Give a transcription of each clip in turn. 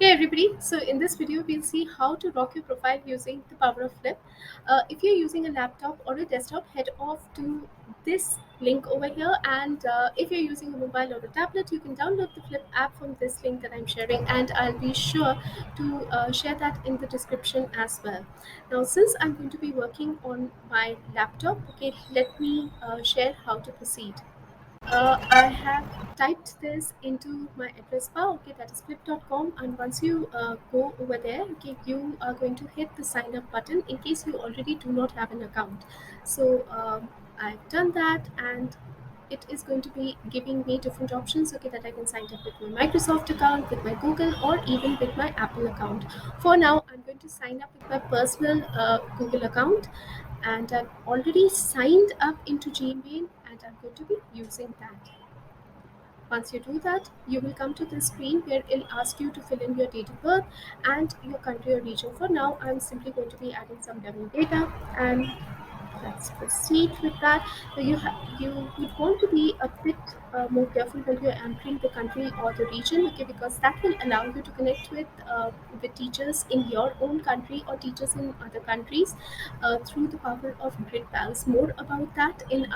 Hey everybody, so in this video we'll see how to rock your profile using the power of Flip. If you're using a laptop or a desktop, head off to this link over here, and if you're using a mobile or a tablet, you can download the Flip app from this link that I'm sharing, and I'll be sure to share that in the description as well. Now since I'm going to be working on my laptop, okay, let me share how to proceed. I have typed this into my address bar, okay, that is flip.com. And once you go over there, okay, you are going to hit the sign up button in case you already do not have an account. So I've done that, and it is going to be giving me different options, okay, that I can sign up with my Microsoft account, with my Google, or even with my Apple account. For now, I'm going to sign up with my personal Google account, and I've already signed up into Gmail, and I'm going to be using that. Once you do that, you will come to the screen where it'll ask you to fill in your date of birth and your country or region. For now, I'm simply going to be adding some dummy data, and let's proceed with that. So you would want to be a bit more careful when you're entering the country or the region, okay, because that will allow you to connect with teachers in your own country or teachers in other countries through the power of grid pals. More about that in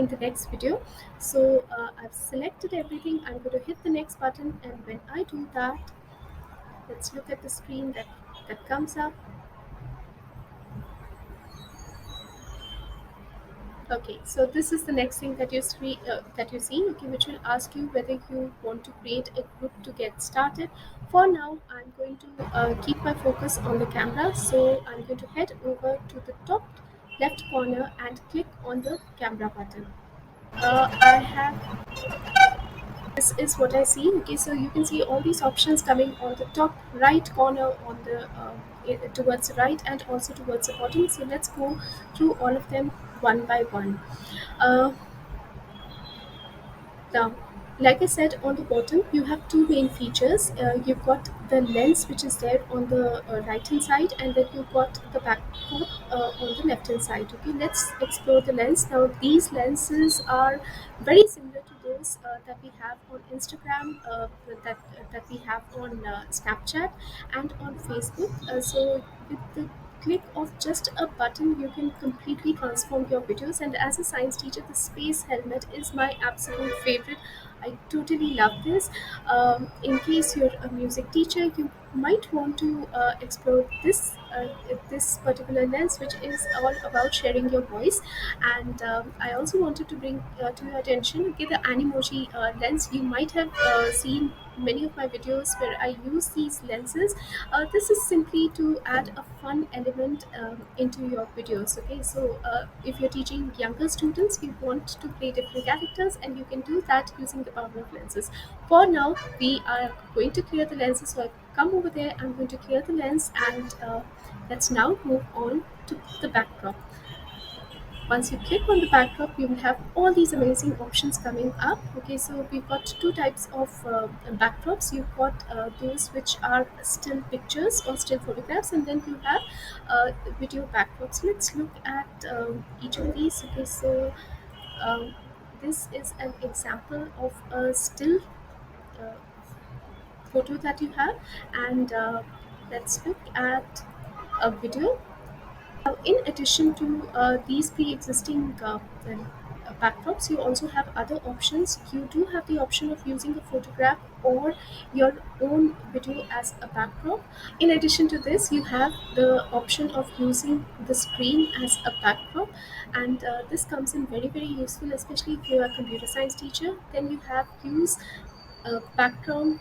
the next video. So I've selected everything. I'm going to hit the next button, and when I do that, let's look at the screen that comes up. Okay, so this is the next thing that you see, okay, which will ask you whether you want to create a group to get started. For now, I'm going to keep my focus on the camera, so I'm going to head over to the top left corner and click on the camera button. I have This is what I see. Okay, so you can see all these options coming on the top right corner on the towards the right and also towards the bottom. So let's go through all of them one by one. Uh, Now, like I said, on the bottom, you have two main features. You've got the lens, which is there on the right hand side, and then you've got the backdrop on the left hand side. Okay, let's explore the lens. Now, these lenses are very similar to those that we have on Instagram, that we have on Snapchat, and on Facebook. So, with the click of just a button, you can completely transform your videos. And as a science teacher, the space helmet is my absolute favorite. I totally love this. In case you're a music teacher, you might want to explore this particular lens, which is all about sharing your voice. And I also wanted to bring to your attention, okay, the animoji lens. You might have seen many of my videos where I use these lenses. This is simply to add a fun element into your videos. Okay, so if you're teaching younger students, you want to play different characters, and you can do that using the power of lenses. For now, we are going to clear the lenses, so I've come over there. I'm going to clear the lens, and let's now move on to the backdrop. Once you click on the backdrop, you will have all these amazing options coming up. Okay, so we've got two types of backdrops. You've got those which are still pictures or still photographs, and then you have video backdrops. Let's look at each of these. Okay, so um, this is an example of a still uh, photo that you have, and let's look at a video. In addition to these pre-existing backdrops, you also have other options. You do have the option of using a photograph or your own video as a backdrop. In addition to this, you have the option of using the screen as a backdrop, and this comes in very useful, especially if you're a computer science teacher. Then you have use background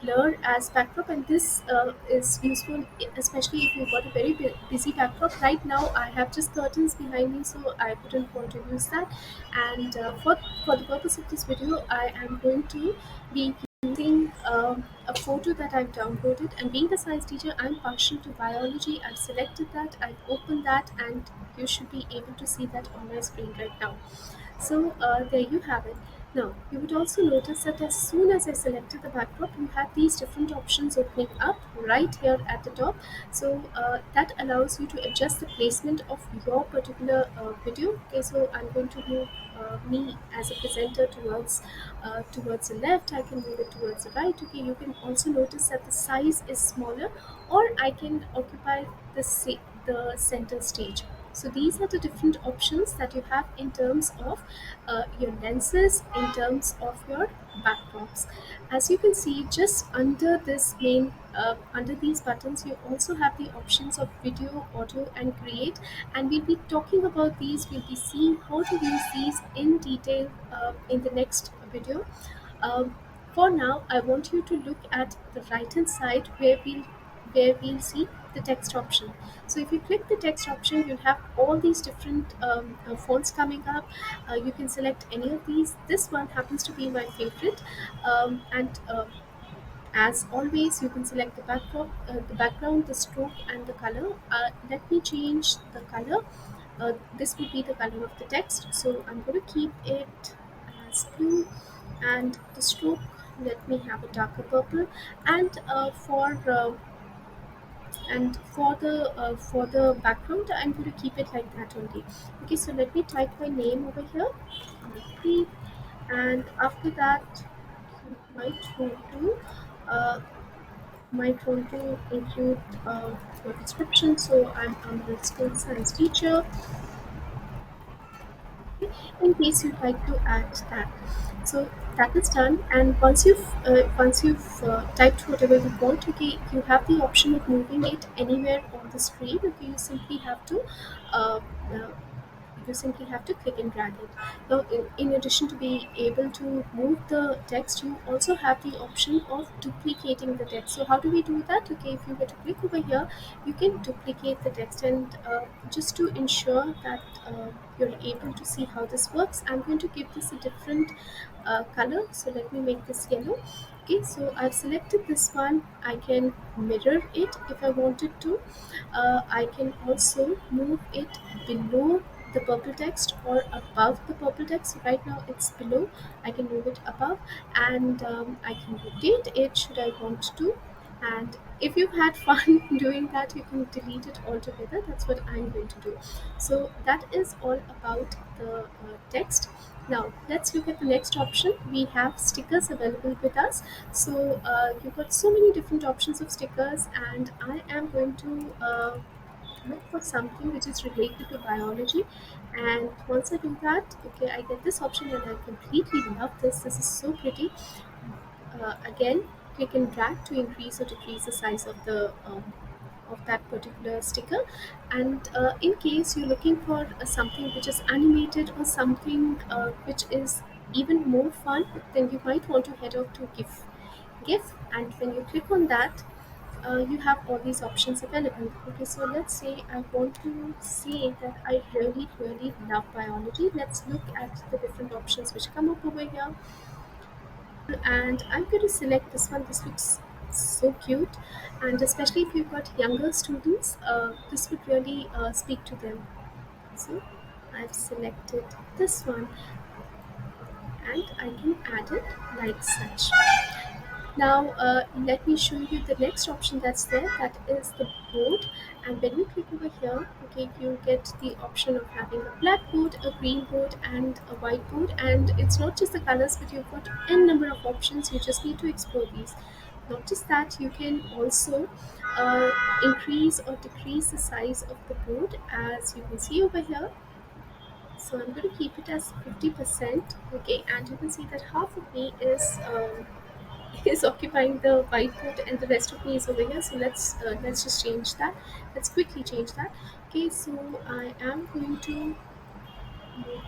blur as backdrop, and this is useful especially if you've got a very busy backdrop. Right now I have just curtains behind me, so I wouldn't want to use that. And for the purpose of this video, I am going to be using a photo that I've downloaded. And being a science teacher, I'm partial to biology. I've selected that, I've opened that, and you should be able to see that on my screen right now. So there you have it. Now, you would also notice that as soon as I selected the backdrop, you have these different options opening up right here at the top. So that allows you to adjust the placement of your particular video. Okay, so I'm going to move me as a presenter towards the left. I can move it towards the right. Okay, you can also notice that the size is smaller, or I can occupy the center stage. So these are the different options that you have in terms of your lenses, in terms of your backdrops. As you can see, just under this under these buttons, you also have the options of video, audio, and create. And we'll be talking about these. We'll be seeing how to use these in detail in the next video. Um, for now, I want you to look at the right hand side where we'll see the text option. So if you click the text option, you'll have all these different fonts coming up. You can select any of these. This one happens to be my favorite, and as always, you can select the background, the stroke, and the color. Let me change the color. This would be the color of the text. So I'm going to keep it as blue, and the stroke, let me have a darker purple. And for the background, I'm going to keep it like that only. Okay, so let me type my name over here, Preet, and after that, might want to uh, might want to include your description. So I'm a middle school science teacher, in case you'd like to add that. So that is done, and once you've typed whatever you want, okay, you have the option of moving it anywhere on the screen. Okay, uh, uh, you simply have to click and drag it. Now, in addition to being able to move the text, you also have the option of duplicating the text. So how do we do that? Okay, if you were to click over here, you can duplicate the text. And just to ensure that you're able to see how this works, I'm going to give this a different color. So let me make this yellow. Okay, so I've selected this one. I can mirror it if I wanted to. I can also move it below the purple text or above the purple text. Right now it's below. I can move it above, and I can rotate it should I want to. And if you've had fun doing that, you can delete it altogether. That's what I'm going to do. So that is all about the text. Now let's look at the next option. We have stickers available with us. So you've got so many different options of stickers, and I am going to look for something which is related to biology. And once I do that, okay, I get this option, and I completely love this. This is so pretty. Again, click and drag to increase or decrease the size of that particular sticker. And in case you're looking for something which is animated, or something which is even more fun, then you might want to head off to GIF. And when you click on that, you have all these options available. Okay, so let's say I want to say that I really, really love biology. Let's look at the different options which come up over here. And I'm going to select this one. This looks so cute, and especially if you've got younger students, this would really speak to them. So I've selected this one, and I can add it like such. Now, let me show you the next option that's there. That is the board. And when you click over here, okay, you get the option of having a black board, a green board, and a white board. And it's not just the colors, but you've got n number of options. You just need to explore these. Not just that, you can also increase or decrease the size of the board, as you can see over here. So I'm going to keep it as 50%. Okay, and you can see that half of me is occupying the whiteboard, and the rest of me is over here. So let's just change that. Let's quickly change that. Okay, so I am going to move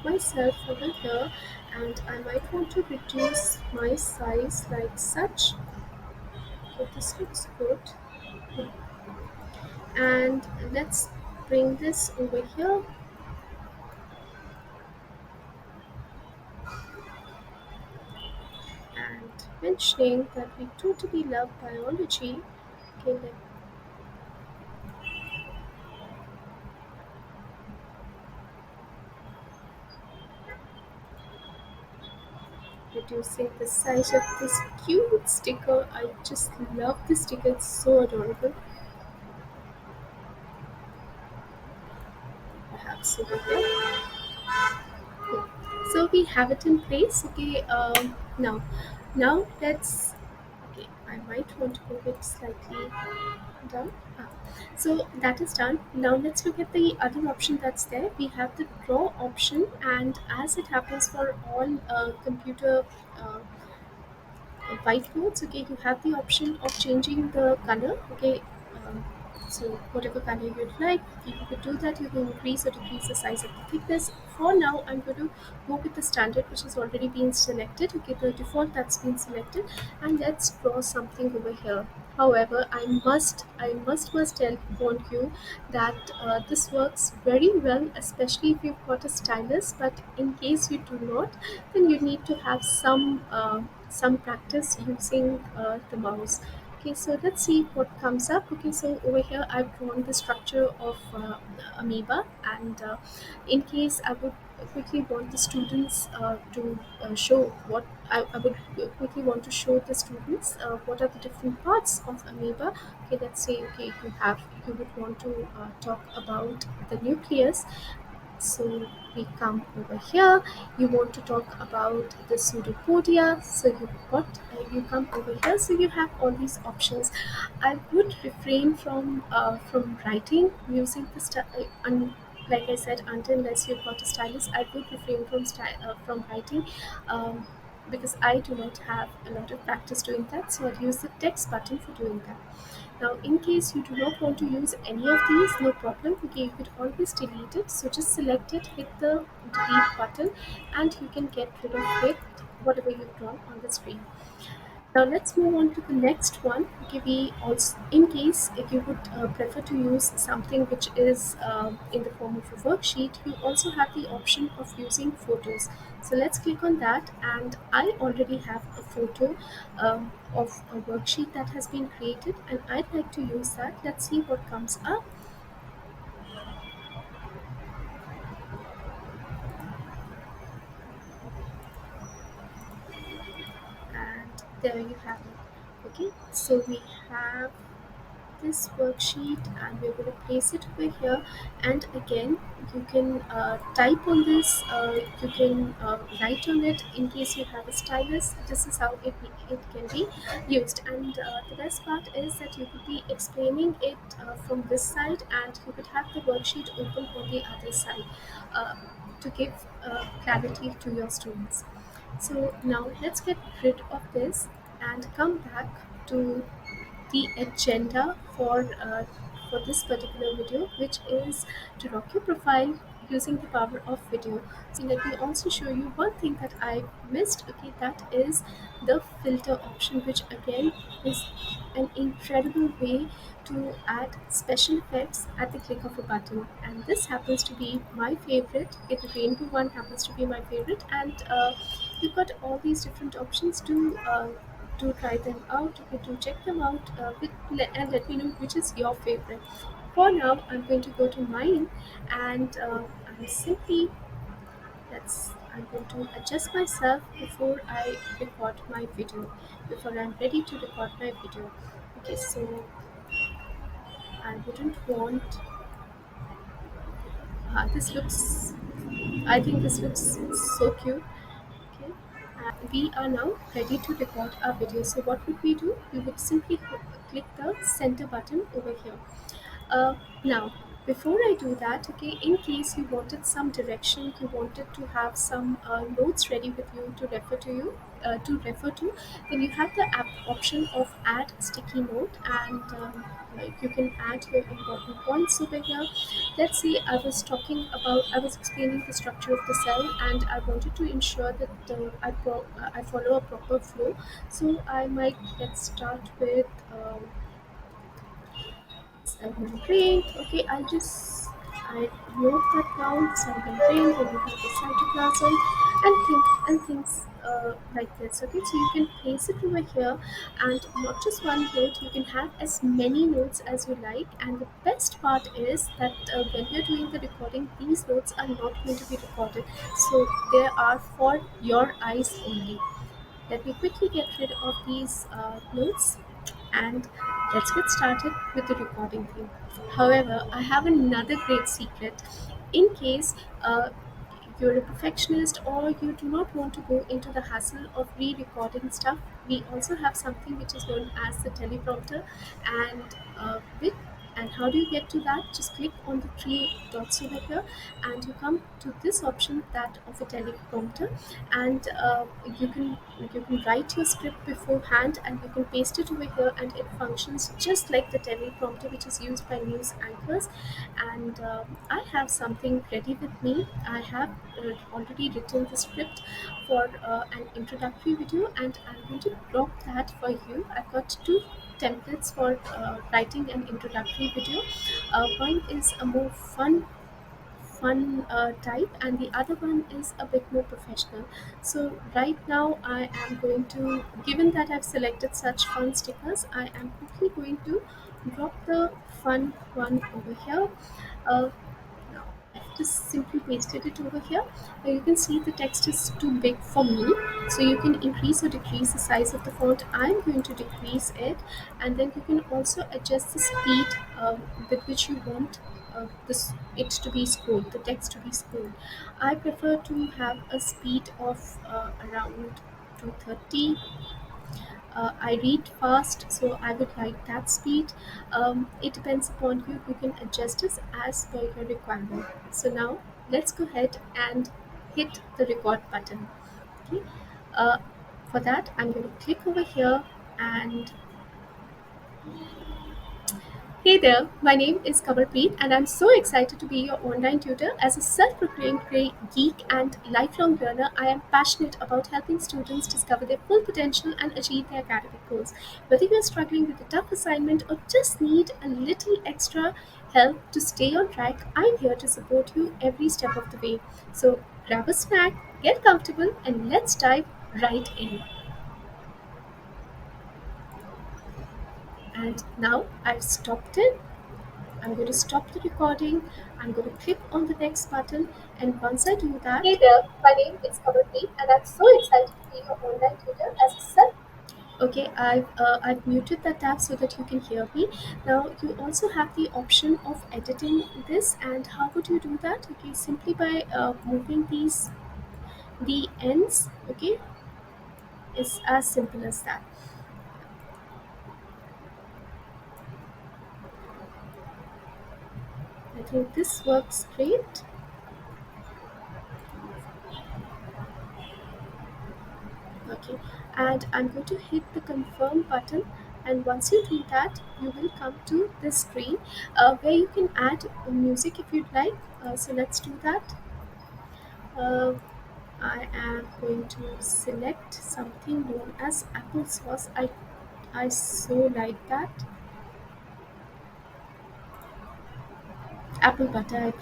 myself over here, and I might want to reduce my size like such. So this looks good. And let's bring this over here, and mentioning that we totally love biology. Okay, reducing the size of this cute sticker. I just love this sticker, it's so adorable. Perhaps over here. Yeah. So we have it in place. Okay. Now let's. Okay, I might want to move it slightly down. So that is done. Now let's look at the other option that's there. We have the draw option, and as it happens for all computer uh, whiteboards, okay, you have the option of changing the color. Okay, um, so whatever color you'd like, you could do that. You can increase or decrease the size of the thickness. For now, I'm going to go with the standard, which has already been selected. Okay, the default that's been selected, and let's draw something over here. However, I must tell warn you that this works very well, especially if you've got a stylus. But in case you do not, then you need to have some practice using the mouse. Okay, so let's see what comes up. Okay, so over here I've drawn the structure of amoeba, and in case I would quickly want the students to show what I would quickly want to show the students what are the different parts of amoeba. Okay, let's say okay you would want to talk about the nucleus. So we come over here. You want to talk about the pseudopodia. So you come over here. So you have all these options. I would refrain from writing using like I said, until unless you've got a stylus, I would refrain from writing. Um, because I do not have a lot of practice doing that, so I'll use the text button for doing that. Now, in case you do not want to use any of these, no problem. Okay, you could always delete it. So just select it, hit the delete button, and you can get rid of it, whatever you've drawn on the screen. Now let's move on to the next one. Okay, we also, in case if you would prefer to use something which is in the form of a worksheet, you also have the option of using photos. So let's click on that, and I already have a photo of a worksheet that has been created, and I'd like to use that. Let's see what comes up, and there you have it. Okay, so we have this worksheet, and we're going to place it over here. And again, you can type on this, you can write on it. In case you have a stylus, this is how it can be used. And the best part is that you could be explaining it from this side, and you could have the worksheet open on the other side uh, to give clarity to your students. So now let's get rid of this and come back to the agenda for this particular video, which is to rock your profile using the power of video. So let me also show you one thing that I missed. Okay, that is the filter option, which again is an incredible way to add special effects at the click of a button. And this happens to be my favorite. Okay, the rainbow one happens to be my favorite, and you've got all these different options to try them out, okay, to check them out, and let me know which is your favorite. For now, I'm going to go to mine, and I'm simply I'm going to adjust myself before I record my video, before I'm ready to record my video. Okay, so I wouldn't want. This looks. I think this looks so cute. Okay. We are now ready to record our video. So what would we do? We would simply click the center button over here. Now, before I do that, okay, in case you wanted some direction, you wanted to have some notes ready with you to refer to, then you have the app option of add sticky note, and like you can add your important points over here. Let's say I was explaining the structure of the cell, and I wanted to ensure that I follow a proper flow. So I might let's start with. Segment brain. Okay, I note that down. Segment brain, then you have the cytoplasm, and things like this. Okay, so you can place it over here, and not just one note. You can have as many notes as you like. And the best part is that when you're doing the recording, these notes are not going to be recorded, so they are for your eyes only. let me quickly get rid of these notes, and let's get started with the recording thing. However, I have another great secret. In case you're a perfectionist or you do not want to go into the hassle of re-recording stuff, we also have something which is known as the teleprompter. And with and how do you get to that? Just click on the three dots over here, and you come to this option, that of a teleprompter, and you can write your script beforehand, and you can paste it over here, and it functions just like the teleprompter which is used by news anchors. And I have something ready with me. I have already written the script for an introductory video, and I'm going to drop that for you. I've got two templates for writing an introductory video. One is a more fun type, and the other one is a bit more professional. So right now I am going to, given that I've selected such fun stickers, I am quickly going to drop the fun one over here. Now I've just simply pasted it over here. Now you can see the text is too big for me, so you can increase or decrease the size of the font. I'm going to decrease it, and then you can also adjust the speed with which you want it to be scrolled, the text to be scrolled. I prefer to have a speed of around 230. I read fast, so I would like that speed. It depends upon you. You can adjust this as per your requirement. So now let's go ahead and hit the record button. Okay. Uh, for that, I'm going to click over here, and hey there, my name is Kamal Preet, and I'm so excited to be your online tutor. As a self proclaimed geek and lifelong learner, I am passionate about helping students discover their full potential and achieve their academic goals. Whether you're struggling with a tough assignment or just need a little extra help to stay on track, I'm here to support you every step of the way. So grab a snack, get comfortable, and let's dive right in. And now I've stopped it. I'm going to stop the recording. I'm going to click on the next button, and once I do that, hey there, my name is Kamal Preet, and I'm so excited to be your online tutor as a self. Okay, I've muted that tab so that you can hear me. Now you also have the option of editing this, and how would you do that? Okay, simply by moving the ends. Okay, it's as simple as that. I think this works great. Okay, and I'm going to hit the confirm button, and once you do that, you will come to this screen where you can add music if you'd like. So let's do that. uh, I am going to select something known as applesauce. I so like that. Apple butter.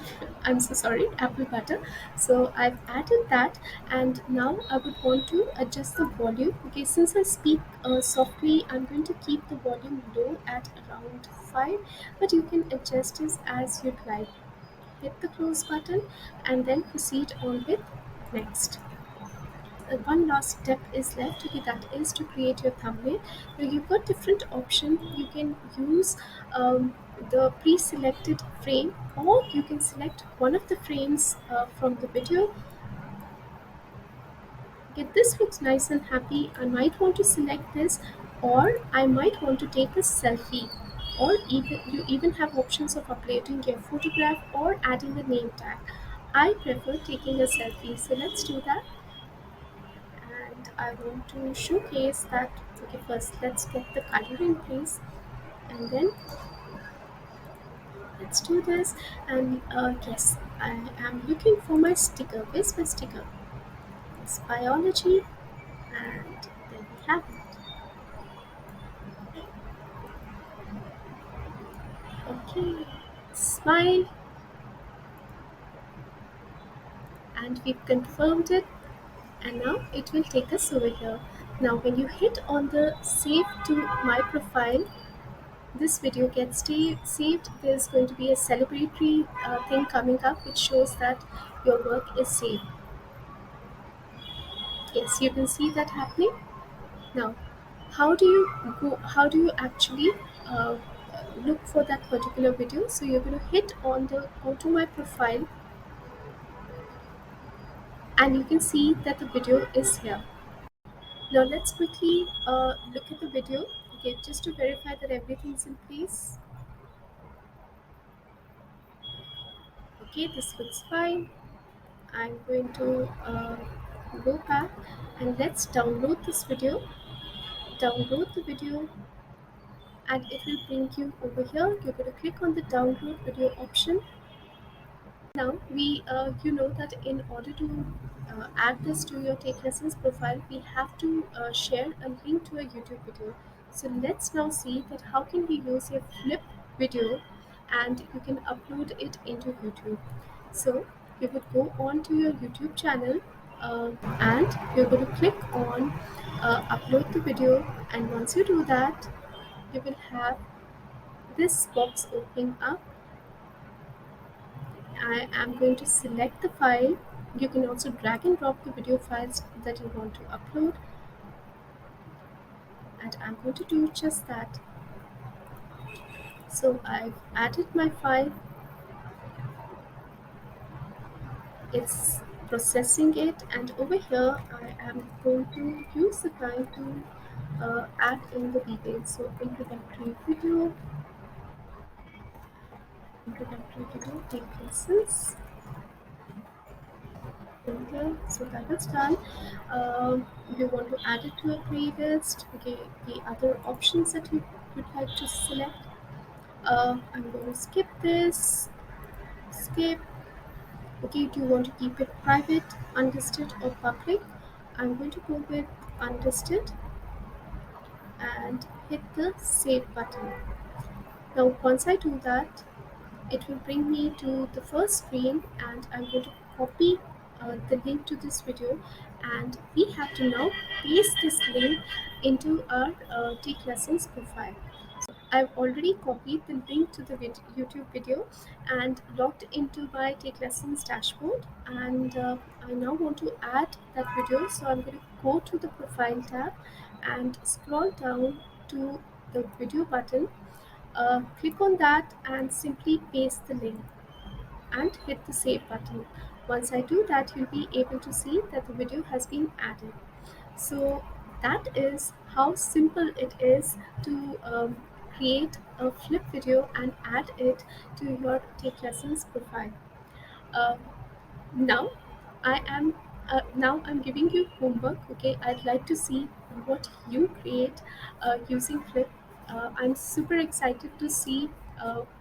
I'm so sorry, apple butter. So I've added that, and now I would want to adjust the volume. Okay, since I speak softly, I'm going to keep the volume low at around 5, but you can adjust this as you'd like. Hit the close button, and then proceed on with next. One last step is left. Okay, that is to create your thumbnail. Now you've got different options. You can use the pre-selected frame, or you can select one of the frames from the video. Okay, this looks nice and happy. I might want to select this, or I might want to take a selfie, or even you even have options of uploading your photograph or adding a name tag. I prefer taking a selfie, so let's do that. And I want to showcase that. Okay, first let's get the color in place, and then let's do this. And yes, I am looking for my sticker. Where's my sticker? It's biology, and there we have it. Okay, smile, and we've confirmed it, and now it will take us over here. Now when you hit on the save to my profile, this video gets saved. There's going to be a celebratory thing coming up which shows that your work is saved. Yes, you can see that happening. Now, how do you actually uh, look for that particular video? So you're going to hit on the go to my profile, and you can see that the video is here. Now let's quickly look at the video, okay, just to verify that everything's in place. Okay, this looks fine. I'm going to go back and let's download this video. Download the video, and it will bring you over here. You're going to click on the download video option. Now you know that in order to add this to your Take Lessons profile, we have to share a link to a YouTube video. So let's now see that how can we use a flip video, and you can upload it into YouTube. So you would go on to your YouTube channel, and you're going to click on upload the video, and once you do that, you will have this box opening up. I am going to select the file. You can also drag and drop the video files that you want to upload, and I'm going to do just that. So I've added my file, it's processing it, and over here I am going to use the time to add in the details. So introductory video, take lessons. Okay, so that is done. You want to add it to a playlist. Okay, the other options that you would like to select. I'm going to skip this. Skip. Okay, do you want to keep it private, unlisted, or public? I'm going to go with unlisted and hit the save button. Now, once I do that, it will bring me to the first screen, and I'm going to copy the link to this video, and we have to now paste this link into our Take Lessons profile. So I've already copied the link to the YouTube video and logged into my Take Lessons dashboard, and I now want to add that video. So I'm going to go to the profile tab and scroll down to the video button, click on that and simply paste the link and hit the save button. Once I do that, you'll be able to see that the video has been added. So that is how simple it is to create a flip video and add it to your Take Lessons profile. Uh, now I'm giving you homework. Okay, I'd like to see what you create using flip. I'm super excited to see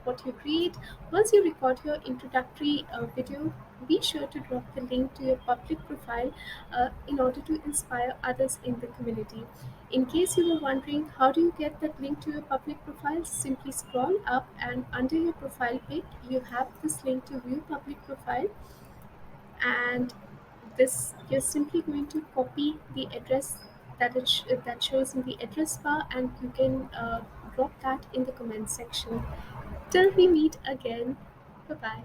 what you create. Once you record your introductory video, be sure to drop the link to your public profile in order to inspire others in the community. In case you were wondering how do you get that link to your public profile, simply scroll up and under your profile pic you have this link to view public profile, and this you're simply going to copy the address that shows in the address bar, and you can drop that in the comment section. Till we meet again, bye bye.